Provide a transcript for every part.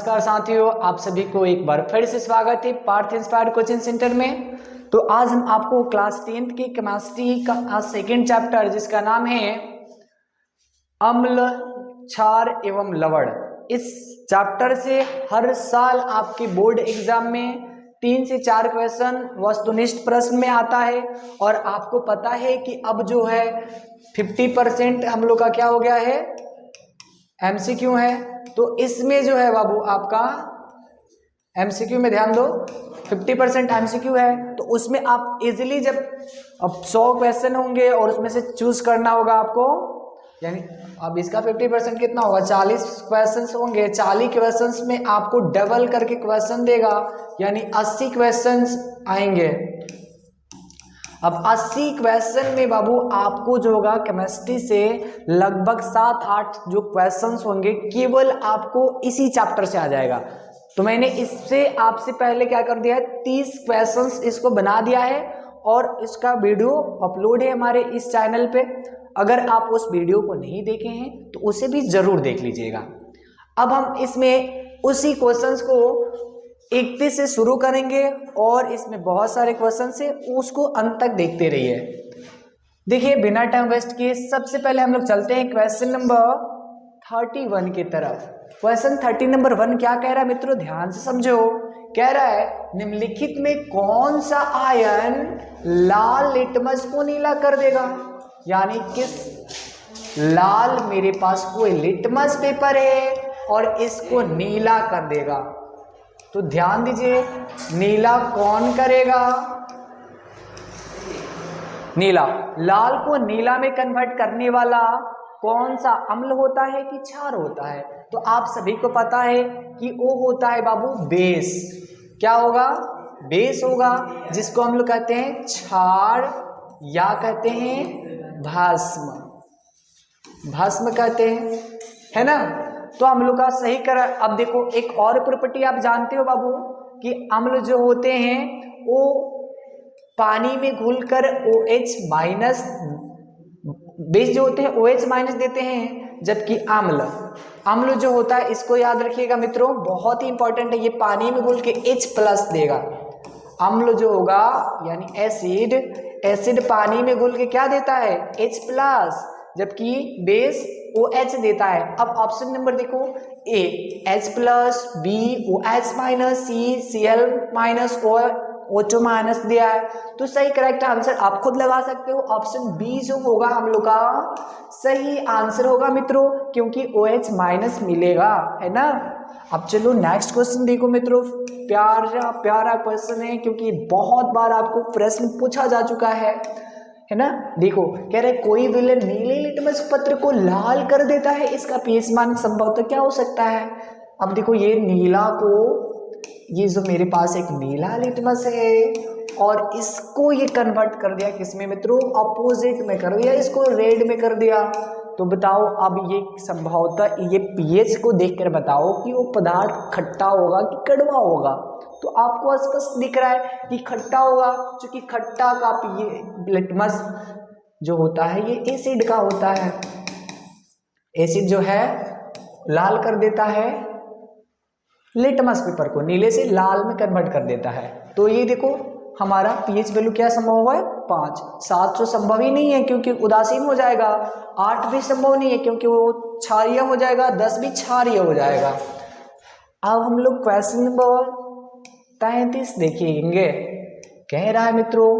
नमस्कार साथियों, आप सभी को एक बार फिर से स्वागत है पार्थ इंस्पायर्ड कोचिंग सेंटर में। तो आज हम आपको क्लास 10th की केमिस्ट्री का सेकंड चैप्टर जिसका नाम है अम्ल, क्षार एवं लवण, इस चैप्टर से हर साल आपके बोर्ड एग्जाम में 3 से 4 क्वेश्चन वस्तुनिष्ठ प्रश्न में आता है। और आपको पता है कि अब जो है 50% हम लोग का क्या हो गया है, एमसीक्यू है। तो इसमें जो है बाबू आपका एमसीक्यू में ध्यान दो, 50% एमसीक्यू है। तो उसमें आप इजीली जब अब 100 क्वेश्चन होंगे और उसमें से चूज करना होगा आपको, यानी अब इसका 50% कितना होगा, 40 क्वेश्चंस होंगे। 40 क्वेश्चंस में आपको डबल करके क्वेश्चन देगा, यानी 80 क्वेश्चंस आएंगे। अब 80 क्वेश्चन में बाबू आपको जो होगा केमिस्ट्री से लगभग 7-8 जो क्वेश्चंस होंगे केवल आपको इसी चैप्टर से आ जाएगा। तो मैंने इससे आपसे पहले क्या कर दिया है, 30 क्वेश्चंस इसको बना दिया है और इसका वीडियो अपलोड है हमारे इस चैनल पे। अगर आप उस वीडियो को नहीं देखे हैं तो उसे भी जरूर देख लीजिएगा। अब हम इसमें उसी क्वेश्चंस को 31 से शुरू करेंगे और इसमें बहुत सारे क्वेश्चन है, उसको अंत तक देखते रहिए। देखिए बिना टाइम वेस्ट किए सबसे पहले हम लोग चलते हैं क्वेश्चन नंबर 31 की तरफ। क्वेश्चन 30 नंबर 1 क्या कह रहा है मित्रों, ध्यान से समझो। कह रहा है निम्नलिखित में कौन सा आयन लाल लिटमस को नीला कर देगा, यानी किस लाल, मेरे पास कोई लिटमस पेपर है और इसको नीला कर देगा। तो ध्यान दीजिए, नीला कौन करेगा, नीला, लाल को नीला में कन्वर्ट करने वाला कौन सा अम्ल होता है कि क्षार होता है। तो आप सभी को पता है कि वो होता है बाबू बेस। क्या होगा, बेस होगा, जिसको हम लोग कहते हैं क्षार या कहते हैं भस्म, भस्म कहते हैं, है ना। तो हम लोग का सही कर। अब देखो एक और प्रॉपर्टी आप जानते हो बाबू कि अम्ल जो होते हैं वो पानी में घुलकर OH माइनस, बेस जो होते हैं OH माइनस देते हैं, जबकि अम्ल, अम्ल जो होता है इसको याद रखिएगा मित्रों, बहुत ही इंपॉर्टेंट है, ये पानी में घुल के H+ देगा। अम्ल जो होगा यानी एसिड, एसिड पानी में घुल के क्या देता है, H+, जबकि बेस OH देता है। अब ऑप्शन नंबर देखो, A H+, B OH-, C Cl-, O2- दिया है। तो सही करेक्ट आंसर आप खुद लगा सकते हो, ऑप्शन बी जो होगा हम लोग का सही आंसर होगा मित्रों, क्योंकि OH- मिलेगा, है ना। अब चलो नेक्स्ट क्वेश्चन देखो मित्रों, प्यारा प्यारा क्वेश्चन है क्योंकि बहुत बार आपको प्रश्न पूछा जा चुका है ना। देखो कह रहे कोई विलेन नीले लिटमस पत्र को लाल कर देता है, इसका पीएच मान संभवतः क्या हो सकता है। अब देखो ये नीला को, ये जो मेरे पास एक नीला लिटमस है और इसको ये कन्वर्ट कर दिया किसमें मित्रों, अपोजिट में कर दिया, इसको रेड में कर दिया। तो बताओ अब ये संभवतः ये पीएच को देखकर बताओ कि वो पदार्थ खट्टा होगा कि कड़वा होगा। तो आपको स्पष्ट दिख रहा है कि खट्टा होगा, क्योंकि खट्टा का लिटमस जो होता है ये एसिड का होता है। एसिड जो है लाल कर देता है लिटमस पेपर को, नीले से लाल में कन्वर्ट कर देता है। तो ये देखो हमारा पीएच वैल्यू क्या संभव है, 5। 7 तो संभव ही नहीं है क्योंकि उदासीन हो जाएगा, 8 भी संभव नहीं है क्योंकि वो क्षारीय हो जाएगा, 10 भी क्षारीय हो जाएगा। अब हम लोग क्वेश्चन नंबर 33 देखेंगे। कह रहा है मित्रों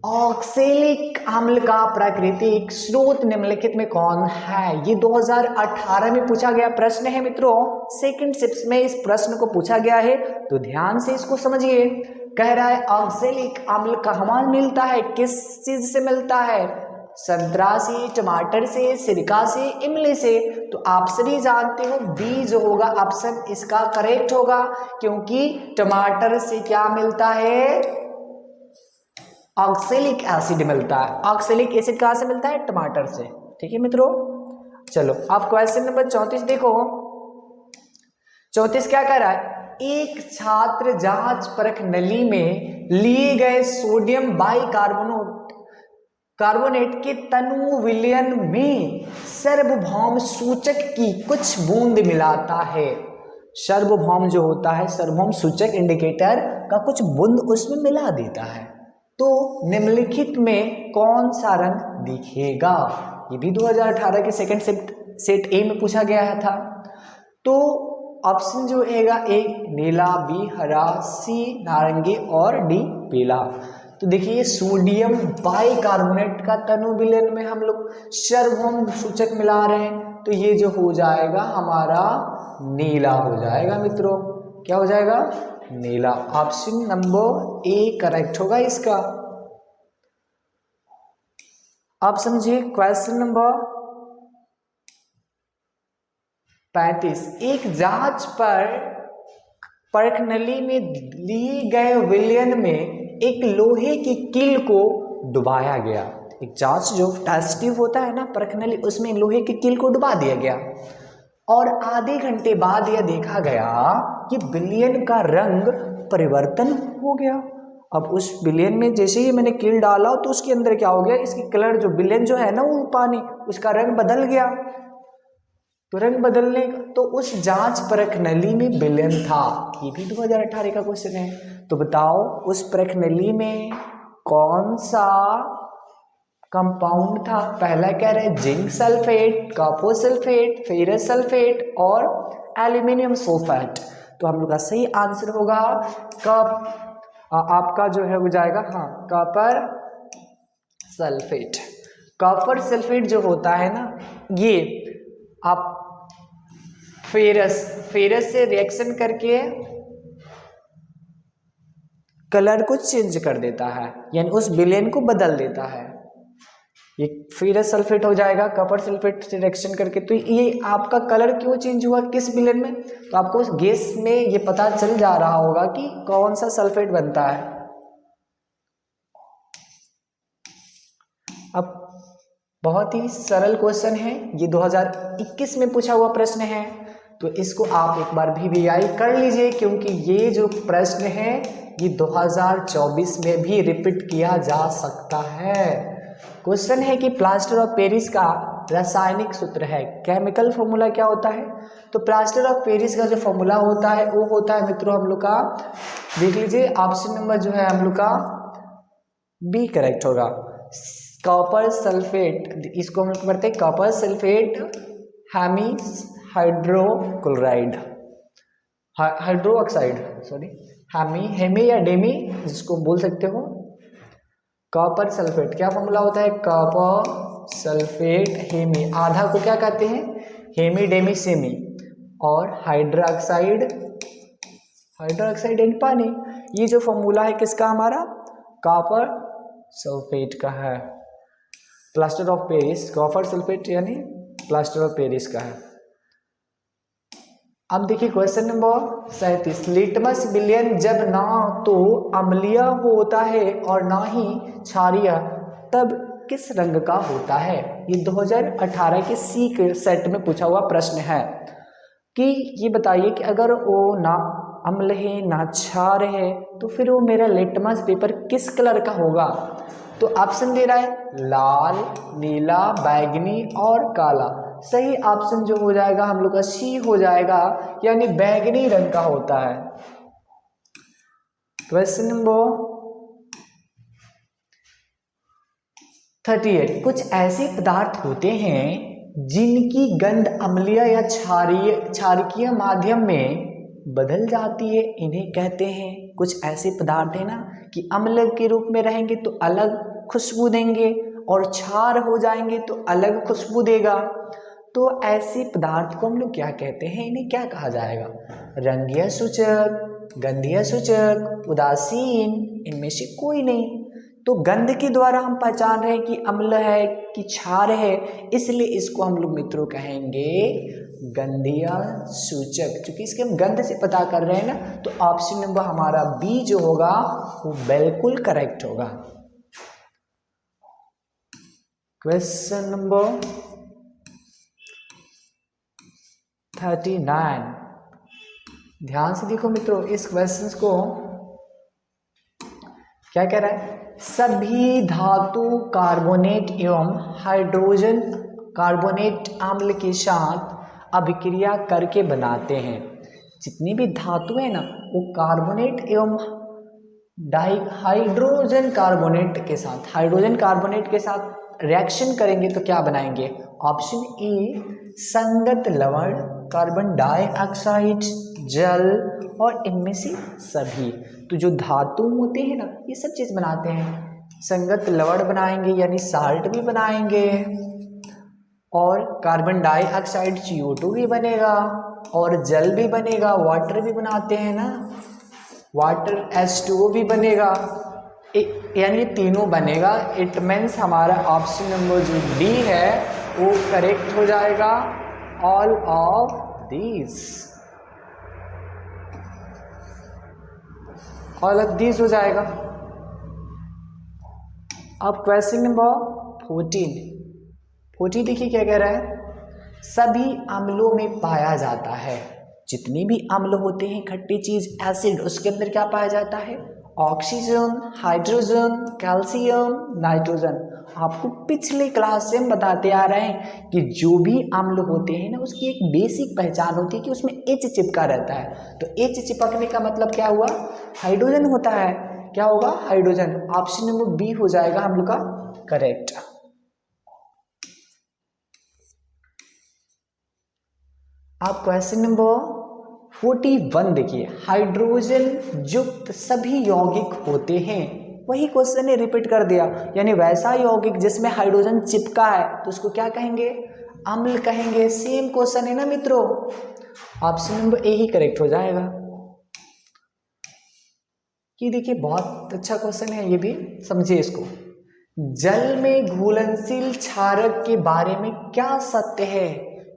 ऑक्सैलिक अम्ल का प्राकृतिक स्रोत निम्नलिखित में कौन है। ये 2018 में पूछा गया प्रश्न है मित्रों, सेकंड शिफ्ट में इस प्रश्न को पूछा गया है, तो ध्यान से इसको समझिए। कह रहा है ऑक्सैलिक अम्ल कहाँ मिलता है, किस चीज से मिलता है, संतरा से, टमाटर से, सिरका से, इमली से। तो आप सभी जानते हो बी जो होगा ऑप्शन इसका करेक्ट होगा, क्योंकि टमाटर से क्या मिलता है, ऑक्सैलिक एसिड मिलता है। ऑक्सैलिक एसिड कहाँ से मिलता है, टमाटर से। ठीक है मित्रों, चलो आप क्वेश्चन नंबर 34 देखो। 34 क्या कह रहा है, एक छात्र जांच परख नली में लिए गए सोडियम बाइकार्बोनेट के तनु विलयन में सार्वभौम सूचक की कुछ बूंद मिलाता है। सार्वभौम जो होता है, सार्वभौम सूचक इंडिकेटर का कुछ बूंद उसमें मिला देता है। तो निम्नलिखित में कौन सा रंग दिखेगा? ये भी 2018 के सेकंड सेट ए में पूछा गया था। तो ऑप्शन जो रहेगा ए नीला, बी हरा, सी नारंगी और डी पीला। तो देखिए सोडियम बाइकार्बोनेट का तनु विलयन में हम लोग सार्वभौम सूचक मिला रहे हैं, तो ये जो हो जाएगा हमारा नीला हो जाएगा मित्रों। क्या हो जाएगा? नीला। ऑप्शन नंबर ए करेक्ट होगा इसका। आप समझिए क्वेश्चन नंबर 35। एक जांच पर परखनली में लिए गए विलयन में एक लोहे की कील को डुबाया गया। एक जांच जो टेस्ट ट्यूब होता है ना परखनली, उसमें लोहे की कील को डुबा दिया गया और आधे घंटे बाद यह देखा गया कि विलयन का रंग परिवर्तन हो गया। अब उस विलयन में जैसे ही मैंने कील डाला तो उसके अंदर क्या हो गया, इसकी कलर जो विलयन जो है ना वो पानी, उसका रंग बदल गया। तो रंग बदलने तो उस जांच परख नली में विलयन था। ये भी 2018 का क्वेश्चन है। तो बताओ उस परख नली में कौन सा कंपाउंड था? पहला कह रहे zinc sulphate, copper sulphate, ferrous sulphate और एल्यूमिनियम सल्फेट। तो हम लोग का सही आंसर होगा आपका जो है वो जाएगा हाँ कॉपर सल्फेट। कॉपर सल्फेट जो होता है ना ये आप फेरस से रिएक्शन करके कलर को चेंज कर देता है, यानी उस विलयन को बदल देता है। ये फेरस सल्फेट हो जाएगा कॉपर सल्फेट से रिएक्शन करके। तो ये आपका कलर क्यों चेंज हुआ किस विलयन में? तो आपको उस गैस में ये पता चल जा रहा होगा कि कौन सा सल्फेट बनता है। अब बहुत ही सरल क्वेश्चन है, ये 2021 में पूछा हुआ प्रश्न है, तो इसको आप एक बार VVI कर लीजिए, क्योंकि ये जो प्रश्न है ये 2024 में भी रिपीट किया जा सकता है। क्वेश्चन है कि प्लास्टर ऑफ पेरिस का रासायनिक सूत्र है, केमिकल फॉर्मूला क्या होता है? तो प्लास्टर ऑफ पेरिस का जो फॉर्मूला होता है वो होता है मित्रों हम लोग का, देख लीजिए ऑप्शन नंबर जो है हम लोग का बी करेक्ट होगा, कॉपर सल्फेट। इसको हम लोग पढ़ते हैं copper sulphate hemi hydrochloride, hydro oxide, sorry hemi या डेमी जिसको बोल सकते हो। कॉपर सल्फेट क्या फॉर्मूला होता है? कॉपर सल्फेट हेमी, आधा को क्या कहते हैं? हेमी डेमी सेमी, और हाइड्रोक्साइड एंड पानी। ये जो फॉर्मूला है किसका? हमारा कॉपर सल्फेट का है। Plaster of Paris copper sulphate यानी प्लास्टर ऑफ पेरिस का है। अब देखिए क्वेश्चन नंबर 37। लिटमस विलयन जब ना तो अम्लीय होता है और ना ही क्षारीय, तब किस रंग का होता है? ये 2018 के सी के सेट में पूछा हुआ प्रश्न है कि ये बताइए कि अगर वो ना अम्ल है ना क्षार है तो फिर वो मेरा लिटमस पेपर किस कलर का होगा? तो ऑप्शन दे रहा है लाल, नीला, बैंगनी और काला। सही ऑप्शन जो हो जाएगा हम लोग का सी हो जाएगा, यानी बैंगनी रंग का होता है। Question number 38। कुछ ऐसे पदार्थ होते हैं जिनकी गंध अम्लीय या क्षारकीय माध्यम में बदल जाती है, इन्हें कहते हैं। कुछ ऐसे पदार्थ है ना कि अम्ल के रूप में रहेंगे तो अलग खुशबू देंगे और क्षार हो जाएंगे तो अलग खुशबू देगा। तो ऐसे पदार्थ को हम लोग क्या कहते हैं? इन्हें क्या कहा जाएगा? रंगीय सूचक, गंधीय सूचक, उदासीन, इनमें से कोई नहीं। तो गंध के द्वारा हम पहचान रहे हैं कि अम्ल है कि क्षार है, इसलिए इसको हम लोग मित्रों कहेंगे गंधीय सूचक। क्योंकि इसके हम गंध से पता कर रहे हैं ना, तो ऑप्शन नंबर हमारा बी जो होगा वो बिल्कुल करेक्ट होगा। Question number 39। ध्यान से देखो मित्रों इस क्वेश्चन को, क्या कह रहा है? सभी धातु कार्बोनेट एवं हाइड्रोजन कार्बोनेट अम्ल के साथ अभिक्रिया करके बनाते हैं। जितनी भी धातु है ना वो कार्बोनेट एवं हाइड्रोजन कार्बोनेट के साथ रिएक्शन करेंगे तो क्या बनाएंगे? ऑप्शन ए संगत लवण, कार्बन डाइऑक्साइड, जल और इनमें से सभी। तो जो धातु होते हैं ना ये सब चीज बनाते हैं, संगत लवण बनाएंगे यानी साल्ट भी बनाएंगे, और कार्बन डाइऑक्साइड CO2 भी बनेगा, और जल भी बनेगा, वाटर भी बनाते हैं ना, वाटर H2O भी बनेगा, यानी तीनों बनेगा। इट मीन्स हमारा ऑप्शन नंबर जो डी है वो करेक्ट हो जाएगा, ऑल ऑफ दीज हो जाएगा। अब क्वेश्चन नंबर 14 देखिए क्या कह रहा है, सभी अम्लों में पाया जाता है, जितनी भी अम्ल होते हैं खट्टी चीज एसिड, उसके अंदर क्या पाया जाता है? Oxygen, hydrogen, calcium, nitrogen. आपको पिछले क्लास से हम बताते आ रहे हैं कि जो भी अम्ल होते हैं ना उसकी एक बेसिक पहचान होती है कि उसमें H चिपका रहता है। तो H चिपकने का मतलब क्या हुआ? हाइड्रोजन होता है। क्या होगा? हाइड्रोजन। ऑप्शन नंबर बी हो जाएगा हम लोग का करेक्ट। आप क्वेश्चन नंबर 41 देखिए, हाइड्रोजन युक्त सभी यौगिक होते हैं। वही क्वेश्चन ने रिपीट कर दिया, यानी वैसा यौगिक जिसमें हाइड्रोजन चिपका है तो उसको क्या कहेंगे? अम्ल कहेंगे। सेम क्वेश्चन है ना मित्रों, option number A he correct हो जाएगा। कि देखिए बहुत अच्छा क्वेश्चन है ये भी, समझिए इसको। जल में घुलनशील क्षारक के बारे में क्या सत्य है?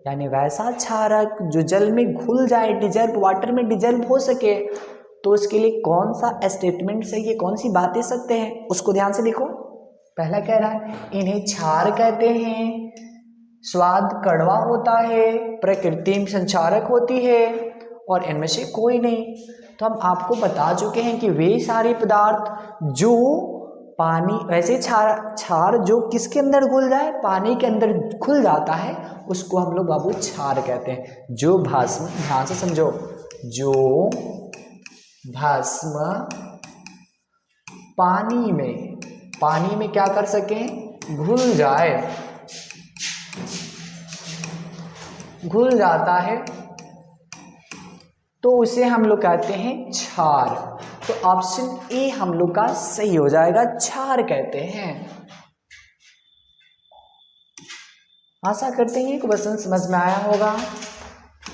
यानी वैसा क्षारक जो जल में घुल जाए, डिजर्व, वाटर में डिजर्व हो सके, तो उसके लिए कौन सा स्टेटमेंट सही है, कौन सी बातें सत्य हैं, उसको ध्यान से देखो। पहला कह रहा है इन्हें क्षार कहते हैं, स्वाद कड़वा होता है, प्रकृति में संचारक होती है, और इनमें से कोई नहीं। तो हम आपको बता चुके हैं कि वे सारे पदार्थ जो पानी, वैसे क्षार जो किसके अंदर घुल जाए, पानी के अंदर घुल जाता है, उसको हम लोग बाबू क्षार कहते हैं। जो भस्म, ध्यान से समझो, जो भस्म पानी में क्या कर सकें? घुल जाए, घुल जाता है, तो उसे हम लोग कहते हैं क्षार। तो ऑप्शन ए हम लोग का सही हो जाएगा, क्षार कहते हैं। आशा करते हैं क्वेश्चन समझ में आया होगा।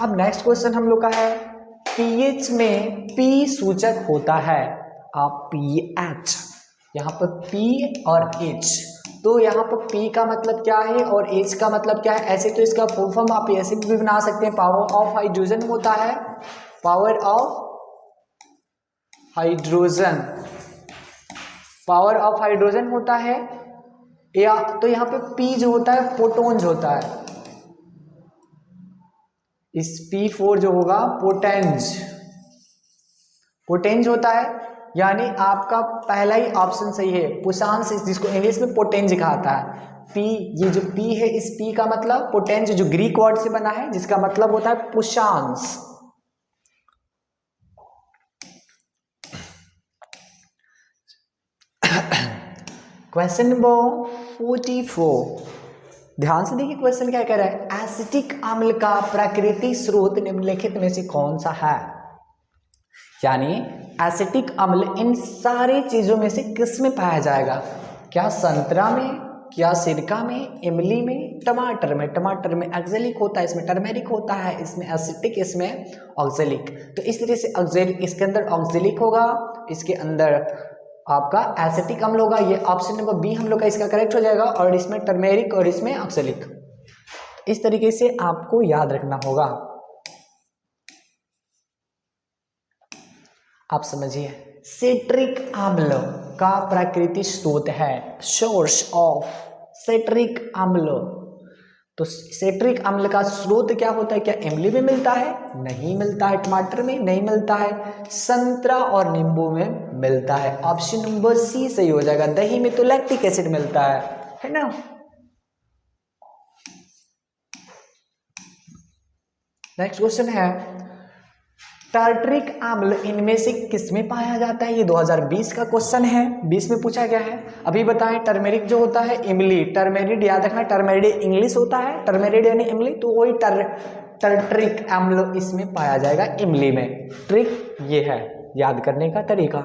अब नेक्स्ट क्वेश्चन हम लोग का है, पीएच में पी सूचक होता है। आप पीएच, यहाँ पर पी और एच, तो यहाँ पर पी का मतलब क्या है और एच का मतलब क्या है? ऐसे तो इसका फुल फॉर्म आप ऐसे भी बना सकते हैं, पावर ऑफ हाइड्रोजन होता है, पावर ऑफ हाइड्रोजन होता है, या तो यहाँ पे P जो होता है प्रोटॉन्स होता है, इस P4 जो होगा पोटेंज होता है। यानी आपका पहला ही ऑप्शन सही है, पुषांश, जिसको इंग्लिश में पोटेंज कहता है। P, ये जो P है, इस P का मतलब पोटेंज, जो ग्रीक वर्ड से बना है, जिसका मतलब होता है पुषांश। क्वेश्चन नंबर 44, ध्यान से देखिए क्वेश्चन क्या कह रहा है, एसिटिक अम्ल का प्राकृतिक स्रोत निम्नलिखित में से कौन सा है? यानी एसिटिक अम्ल इन सारी चीजों में से किस में पाया जाएगा? क्या संतरा में, क्या सिरका में, इमली में, टमाटर में? टमाटर में ऑक्जेलिक होता है, इसमें टर्मेरिक होता है, इसमें एसिटिक, इसमें ऑक्जेलिक। तो इस तरह से ऑक्जेलिक, इसके अंदर ऑक्जेलिक होगा, इसके अंदर आपका एसिटिक अम्ल होगा। ये ऑप्शन नंबर बी हम लोग का इसका करेक्ट हो जाएगा, और इसमें टर्मेरिक और इसमें ऑक्जेलिक। इस तरीके से आपको याद रखना होगा। आप समझिए, सिट्रिक अम्ल का प्राकृतिक स्रोत है, सोर्स ऑफ सिट्रिक अम्ल। तो सिट्रिक अम्ल का स्रोत क्या होता है? क्या इमली में मिलता है? नहीं मिलता है। टमाटर में नहीं मिलता है। संतरा और नींबू में मिलता है। ऑप्शन नंबर सी सही हो जाएगा। दही में तो लैक्टिक एसिड मिलता है ना। नेक्स्ट क्वेश्चन है, टार्टरिक अम्ल इनमें से किस में पाया जाता है? ये 2020 का क्वेश्चन है, 20 में पूछा गया है। अभी बताएं, टर्मेरिक जो होता है इमली, टर्मेरिड याद रखना, टर्मेरिड इंग्लिश होता है, टर्मेरिड यानी इमली, तो वही टार्टरिक अम्ल इसमें पाया जाएगा इमली में। ट्रिक ये है याद करने का तरीका।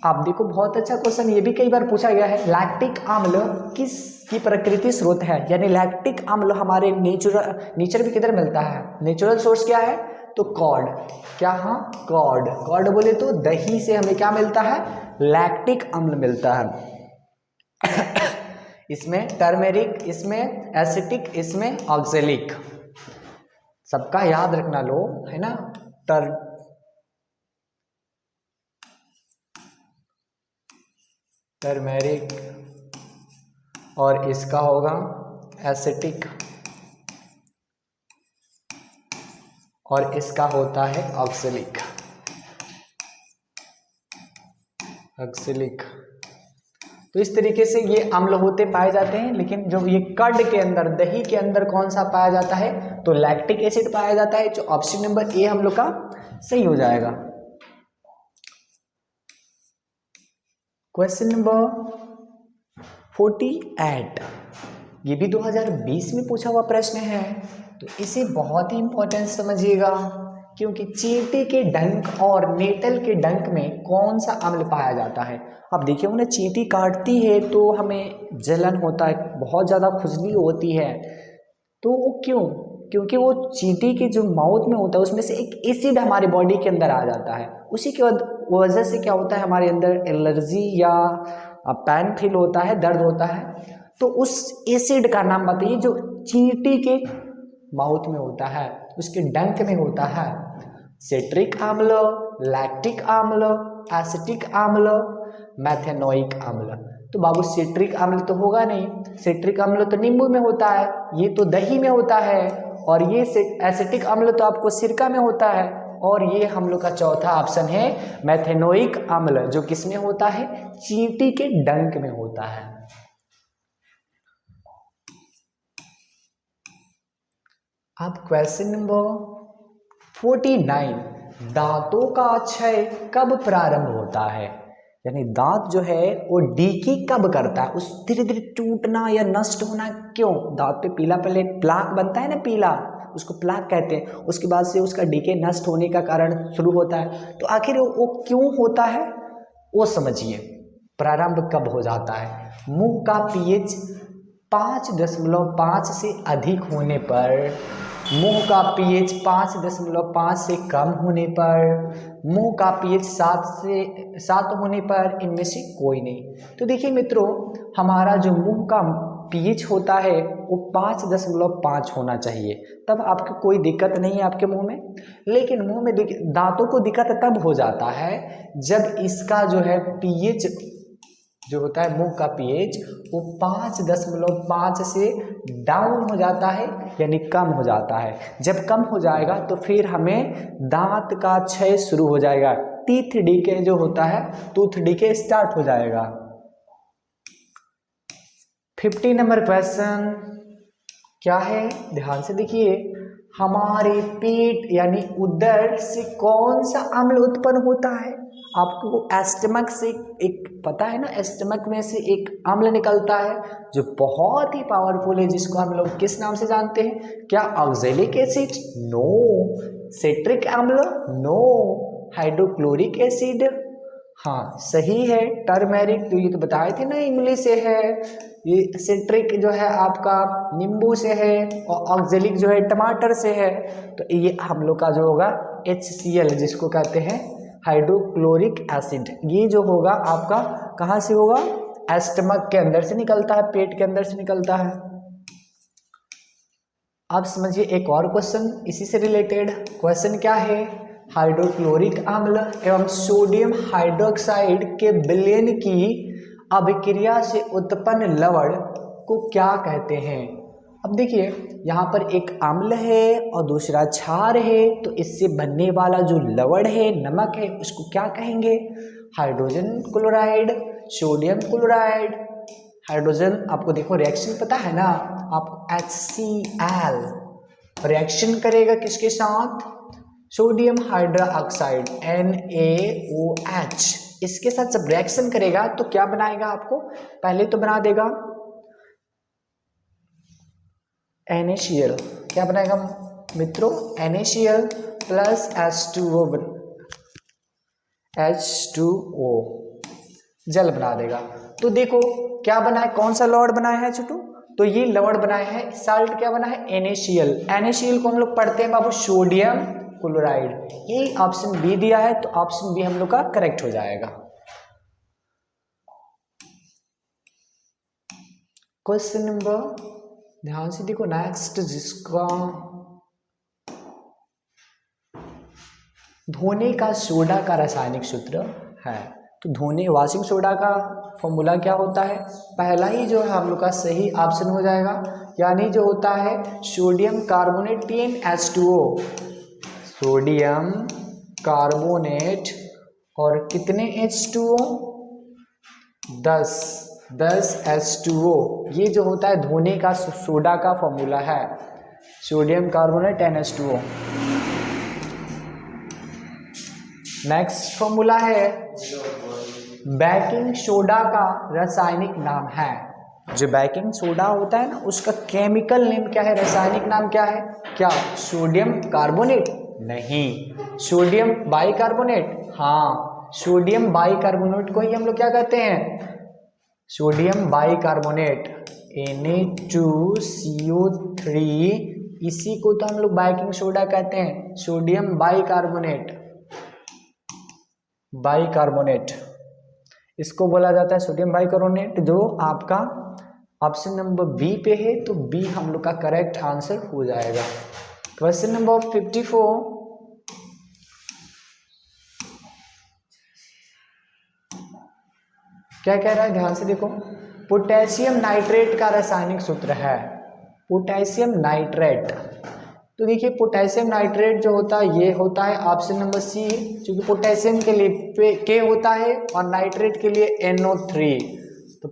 आप देखो बहुत अच्छा क्वेश्चन, ये भी कई बार पूछा गया है। लैक्टिक अम्ल किसकी प्रकृति स्रोत है? यानी लैक्टिक अम्ल हमारे नेचर भी किधर मिलता है? नेचुरल सोर्स क्या है? तो कॉर्ड। क्या? हाँ, कॉर्ड। कॉर्ड बोले तो दही से हमें क्या मिलता है? लैक्टिक अम्ल मिलता है। इसमें टर्मेरिक, इसमें एसिटिक, इसमें ऑक्जेलिक, सबका याद रखना लो, है ना। टर्मेरिक और इसका होगा एसिटिक और इसका होता है ऑक्जेलिक। तो इस तरीके से ये अम्ल होते पाए जाते हैं। लेकिन जो ये कर्ड के अंदर, दही के अंदर कौन सा पाया जाता है? तो लैक्टिक एसिड पाया जाता है, जो ऑप्शन नंबर ए हम लोग का सही हो जाएगा। क्वेश्चन नंबर 48, ये भी 2020 में पूछा हुआ प्रश्न है, तो इसे बहुत ही इंपॉर्टेंट समझिएगा, क्योंकि चींटी के डंक और नेटल के डंक में कौन सा अम्ल पाया जाता है? अब देखिए, उन्हें चींटी काटती है तो हमें जलन होता है, बहुत ज़्यादा खुजली होती है, तो वो क्यों? क्योंकि वो चींटी के जो माउथ में होता है उसमें से एक एसिड हमारे बॉडी के अंदर आ जाता है, उसी के वजह से क्या होता है, हमारे अंदर एलर्जी या पेन फील होता है, दर्द होता है। तो उस एसिड का नाम बताइए जो चींटी के माउथ में होता है, उसके डंक में होता है। सिट्रिक अम्ल, लैक्टिक अम्ल, एसिटिक अम्ल, मेथेनोइक अम्ल। तो बाबू सिट्रिक अम्ल तो होगा नहीं, सिट्रिक अम्ल तो नींबू में होता है, ये तो दही में होता है, और ये एसिटिक अम्ल तो आपको सिरका में होता है, और ये हम लोग का चौथा ऑप्शन है मेथेनोइक अम्ल, जो किसमें होता है? चींटी के डंक में होता है। अब क्वेश्चन नंबर 49, दांतों का क्षय कब प्रारंभ होता है? यानी दांत जो है वो डीके कब करता है? उस धीरे धीरे टूटना या नष्ट होना क्यों? दांत पे पीला पहले प्लाक बनता है ना, पीला, उसको प्लाक कहते हैं, उसके बाद से उसका डीके नष्ट होने का कारण शुरू होता है। तो आखिर वो क्यों होता है वो समझिए, प्रारंभ कब हो जाता है? मुंह का पीएच 5.5 से अधिक होने पर, मुंह का पीएच 5.5 से कम होने पर, मुंह का पीएच 7 होने पर, इनमें से कोई नहीं। तो देखिए मित्रों, हमारा जो मुंह का पीएच होता है वो 5.5 होना चाहिए, तब आपको कोई दिक्कत नहीं है आपके मुंह में। लेकिन मुंह में दांतों को दिक्कत तब हो जाता है जब इसका जो है पीएच जो होता है, मुंह का पीएच, वो 5.5 से डाउन हो जाता है, यानी कम हो जाता है। जब कम हो जाएगा तो फिर हमें दांत का क्षय शुरू हो जाएगा, टीथ डीके जो होता है, टूथ डीके स्टार्ट हो जाएगा। 50 नंबर क्वेश्चन क्या है? ध्यान से देखिए, हमारे पेट यानी उदर से कौन सा अम्ल उत्पन्न होता है? आपको एस्टमक से एक पता है ना, एस्टमक में से एक अम्ल निकलता है जो बहुत ही पावरफुल है, जिसको हम लोग किस नाम से जानते हैं? क्या ऑक्जेलिक एसिड? नो। सिट्रिक अम्ल? नो। Hydrochloric acid? हाँ सही है, टर्मेरिक, तो ये तो बताए थे ना, इमली से है। ये सिट्रिक जो है आपका नींबू से है, और ऑक्जेलिक जो है टमाटर से है। तो ये हम लोग का जो होगा HCl, जिसको कहते हैं हाइड्रोक्लोरिक एसिड, ये जो होगा आपका कहाँ से होगा? एस्टमक के अंदर से निकलता है, पेट के अंदर से निकलता है। अब समझिए एक और क्वेश्चन इसी से रिलेटेड। क्वेश्चन क्या है? हाइड्रोक्लोरिक अम्ल एवं सोडियम हाइड्रोक्साइड के विलयन की अभिक्रिया से उत्पन्न लवण को क्या कहते हैं? अब देखिए, यहाँ पर एक अम्ल है और दूसरा क्षार है, तो इससे बनने वाला जो लवण है, नमक है, उसको क्या कहेंगे? Hydrogen chloride, sodium chloride. Hydrogen, आपको देखो रिएक्शन पता है ना, आपको HCl रिएक्शन करेगा किसके साथ? सोडियम हाइड्रोक्साइड NaOH, इसके साथ जब रिएक्शन करेगा तो क्या बनाएगा आपको, पहले तो बना देगा NaCl, क्या बनाएगा मित्रों, NaCl प्लस H2O, जल बना देगा। तो देखो क्या बना है, कौन सा लवण बनाया है छोटू, तो ये लवण बनाया है, साल्ट क्या बना है NaCl। NaCl को हम लोग पढ़ते हैं बाबू सोडियम क्लोराइड, ये ऑप्शन बी दिया है, तो ऑप्शन बी हम लोग का करेक्ट हो जाएगा। क्वेश्चन नंबर, ध्यान से देखो नेक्स्ट, जिसका धोने का सोडा का रासायनिक सूत्र है, तो धोने वॉशिंग सोडा का फॉर्मूला क्या होता है, पहला ही जो है हम लोग का सही ऑप्शन हो जाएगा, यानी जो होता है sodium carbonate 10H2O, sodium carbonate और कितने H2O, 10 H2O, ये जो होता है धोने का सोडा का फॉर्मूला है, sodium carbonate 10H2O। Next formula है बेकिंग सोडा का रासायनिक नाम है, जो बेकिंग सोडा होता है ना उसका केमिकल नेम क्या है, रासायनिक नाम क्या है, क्या सोडियम कार्बोनेट, नहीं सोडियम बाइकार्बोनेट, हाँ सोडियम बाइकार्बोनेट को ही हम लोग क्या कहते हैं, सोडियम बाइकार्बोनेट Na2CO3, इसी को तो हम लोग बेकिंग सोडा कहते हैं, सोडियम बाइकार्बोनेट, इसको बोला जाता है सोडियम बाइकार्बोनेट, जो आपका ऑप्शन नंबर बी पे है, तो बी हम लोग का करेक्ट आंसर हो जाएगा। क्वेश्चन नंबर 54, क्या कह रहा है, ध्यान से देखो, पोटेशियम नाइट्रेट का रासायनिक सूत्र है, पोटेशियम नाइट्रेट, तो देखिए पोटेशियम नाइट्रेट जो होता है ये होता है ऑप्शन नंबर सी, क्योंकि पोटेशियम के लिए K होता है और नाइट्रेट के लिए NO3, तो